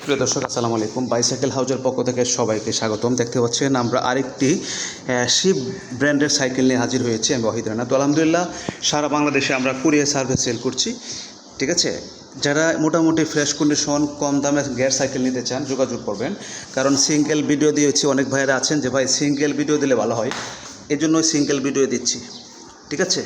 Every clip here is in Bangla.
প্রিয় দর্শক আসসালামু আলাইকুম। বাইসাইকেল হাউজের পক্ষ থেকে সবাইকে স্বাগতম। দেখতে পাচ্ছেন আমরা আরেকটি শিপ ব্র্যান্ডের সাইকেল নিয়ে হাজির হয়েছি। আমি ওয়াহিদ রানা। তো আলহামদুলিল্লাহ সারা বাংলাদেশে আমরা কুরিয়ার সার্ভিস সেল করছি। ঠিক আছে, যারা মোটামুটি ফ্রেশ কন্ডিশন কম দামে গিয়ার সাইকেল নিতে চান যোগাযোগ করবেন। কারণ সিঙ্গেল ভিডিও দিয়েছি, অনেক ভাইয়েরা আছেন যে ভাই সিঙ্গেল ভিডিও দিলে ভালো হয়, এই জন্যই সিঙ্গেল ভিডিও দিচ্ছি। ঠিক আছে,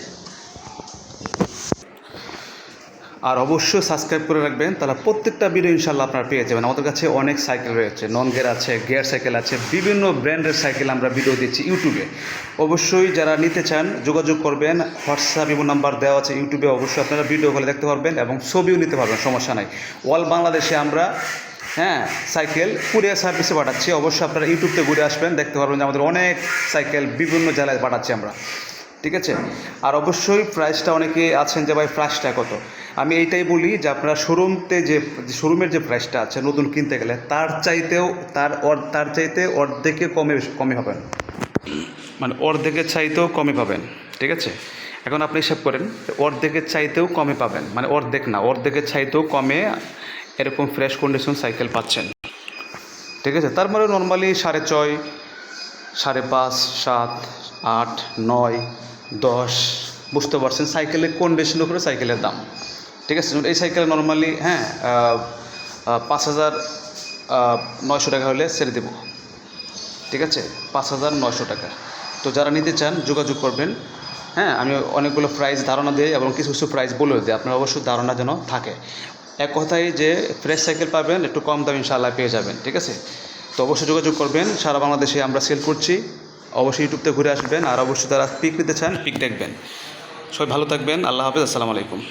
আর অবশ্যই সাবস্ক্রাইব করে রাখবেন, তাহলে প্রত্যেকটা ভিডিও ইনশাল্লাহ আপনারা পেয়ে যাবেন। আমাদের কাছে অনেক সাইকেল রয়েছে, নন গিয়ার আছে, গিয়ার সাইকেল আছে, বিভিন্ন ব্র্যান্ডের সাইকেল আমরা ভিডিও দিচ্ছি ইউটিউবে। অবশ্যই যারা নিতে চান যোগাযোগ করবেন। হোয়াটসঅ্যাপ এবং নাম্বার দেওয়া আছে ইউটিউবে, অবশ্যই আপনারা ভিডিও কলে দেখতে পারবেন এবং ছবিও নিতে পারবেন, সমস্যা নাই। অল বাংলাদেশে আমরা সাইকেল কুরিয়ার সার্ভিসে পাঠাচ্ছি। অবশ্যই আপনারা ইউটিউবতে ঘুরে আসবেন, দেখতে পারবেন যে আমাদের অনেক সাইকেল বিভিন্ন জেলায় পাঠাচ্ছি আমরা। ঠিক আছে, আর অবশ্যই প্রাইসটা অনেকে আছেন যে ভাই প্রাইসটা কত। আমি এইটাই বলি যে আপনারা শোরুমের যে প্রাইসটা আছে নতুন কিনতে গেলে তার চাইতে অর্ধেকে কমে পাবেন, মানে অর্ধেকের চাইতেও কমে পাবেন। ঠিক আছে, এখন আপনি হিসাব করেন অর্ধেকের চাইতেও কমে পাবেন, মানে অর্ধেক না, অর্ধেকের চাইতেও কমে এরকম ফ্রেশ কন্ডিশন সাইকেল পাচ্ছেন। ঠিক আছে, তারপরে নর্মালি 6.5, 5.5, 7, 8, 9, 10, বুঝতে পারছেন সাইকেলের কন্ডিশনের উপরে সাইকেলের দাম। ঠিক আছে, এই সাইকেল নর্মালি 5,900 টাকা হলে ছেড়ে দেবো। ঠিক আছে, 5,900 টাকা। তো যারা নিতে চান যোগাযোগ করবেন। আমি অনেকগুলো প্রাইস ধারণা দিই এবং কিছু কিছু প্রাইস বলেও দিই, আপনার অবশ্যই ধারণা যেন থাকে। এক কথায় যে ফ্রেশ সাইকেল পাবেন, একটু কম দাম ইনশাআল্লাহ পেয়ে যাবেন। ঠিক আছে, তো অবশ্যই যোগাযোগ করবেন। সারা বাংলাদেশে আমরা সেল করছি। অবশ্যই ইউটিউবতে ঘুরে আসবেন, আর অবশ্যই যারা পিক নিতে চান পিক দেখবেন। সবাই ভালো থাকবেন। আল্লাহ হাফেজ, আসসালামু আলাইকুম।